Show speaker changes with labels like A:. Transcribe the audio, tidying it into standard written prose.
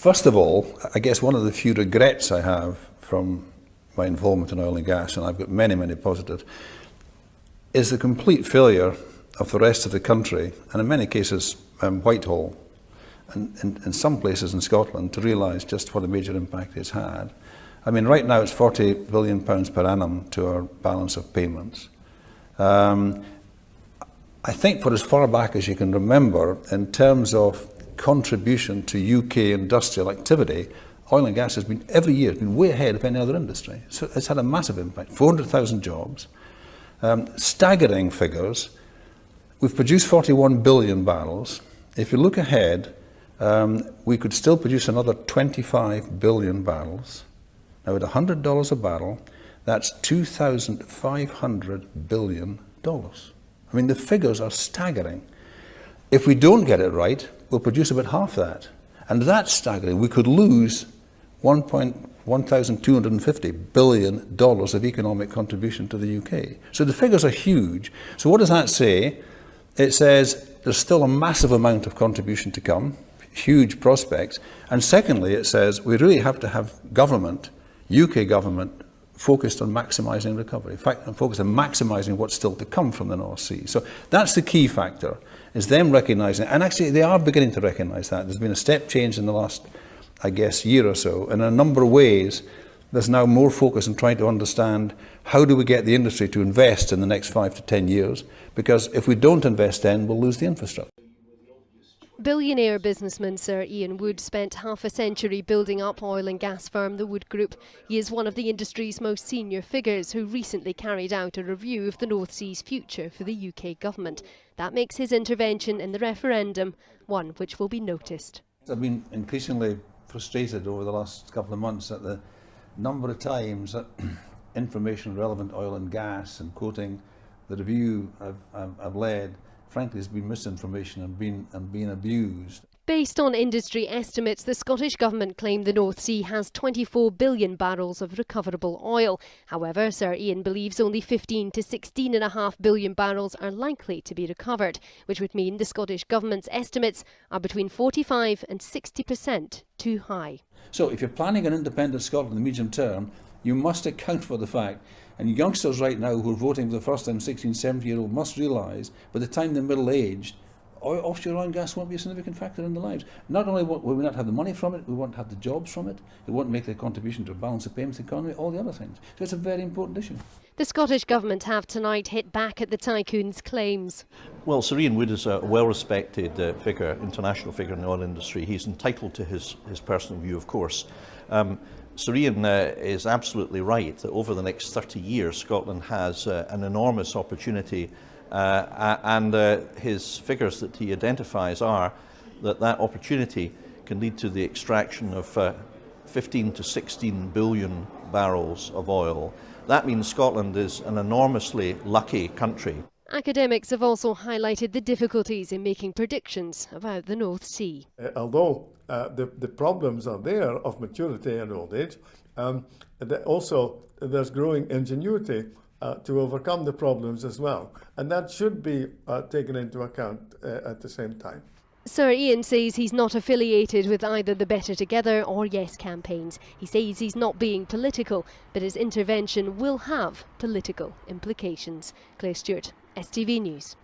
A: First of all, I guess one of the few regrets I have from my involvement in oil and gas, and I've got many, many positive, is the complete failure of the rest of the country, and in many cases Whitehall, and in some places in Scotland, to realise just what a major impact it's had. I mean, right now it's £40 billion per annum to our balance of payments. I think for as far back as you can remember, in terms of contribution to UK industrial activity, oil and gas has been, every year, been way ahead of any other industry. So it's had a massive impact. 400,000 jobs, staggering figures. We've produced 41 billion barrels. If you look ahead, we could still produce another 25 billion barrels. Now at $100 a barrel, that's $2,500 billion. I mean, the figures are staggering. If we don't get it right, we'll produce about half that. And that's staggering. We could lose $1,250 billion of economic contribution to the UK. So the figures are huge. So what does that say? It says there's still a massive amount of contribution to come, huge prospects. And secondly, it says we really have to have government, UK government, focused on maximising recovery. In fact, focused on maximising what's still to come from the North Sea. So that's the key factor, is them recognising, and actually they are beginning to recognise that. There's been a step change in the last, I guess, year or so. And in a number of ways, there's now more focus on trying to understand how do we get the industry to invest in the next 5 to 10 years, because if we don't invest then, we'll lose the infrastructure.
B: Billionaire businessman Sir Ian Wood spent half a century building up oil and gas firm the Wood Group. He is one of the industry's most senior figures who recently carried out a review of the North Sea's future for the UK government. That makes his intervention in the referendum one which will be noticed.
A: I've been increasingly frustrated over the last couple of months at the number of times that information relevant oil and gas and quoting the review I've led, frankly, has been misinformation and been abused.
B: Based on industry estimates, the Scottish Government claimed the North Sea has 24 billion barrels of recoverable oil. However, Sir Ian believes only 15 to 16.5 billion barrels are likely to be recovered, which would mean the Scottish Government's estimates are between 45 and 60% too high.
A: So if you're planning an independent Scotland in the medium term, you must account for the fact, and youngsters right now who are voting for the first time, 16, 17-year-old, must realise by the time they're middle-aged, offshore oil and gas won't be a significant factor in their lives. Not only will we not have the money from it, we won't have the jobs from it, it won't make the contribution to a balance of payments economy, all the other things. So it's a very important issue.
B: The Scottish Government have tonight hit back at the tycoon's claims.
C: Well, Sir Ian Wood is a well-respected figure, international figure in the oil industry. He's entitled to his personal view, of course. Sir Ian is absolutely right that over the next 30 years Scotland has an enormous opportunity, and his figures that he identifies are that opportunity can lead to the extraction of 15 to 16 billion barrels of oil. That means Scotland is an enormously lucky country.
B: Academics have also highlighted the difficulties in making predictions about the North Sea.
D: Although the problems are there of maturity and old age, also there's growing ingenuity to overcome the problems as well. And that should be taken into account at the same time.
B: Sir Ian says he's not affiliated with either the Better Together or Yes campaigns. He says he's not being political, but his intervention will have political implications. Claire Stewart, STV News.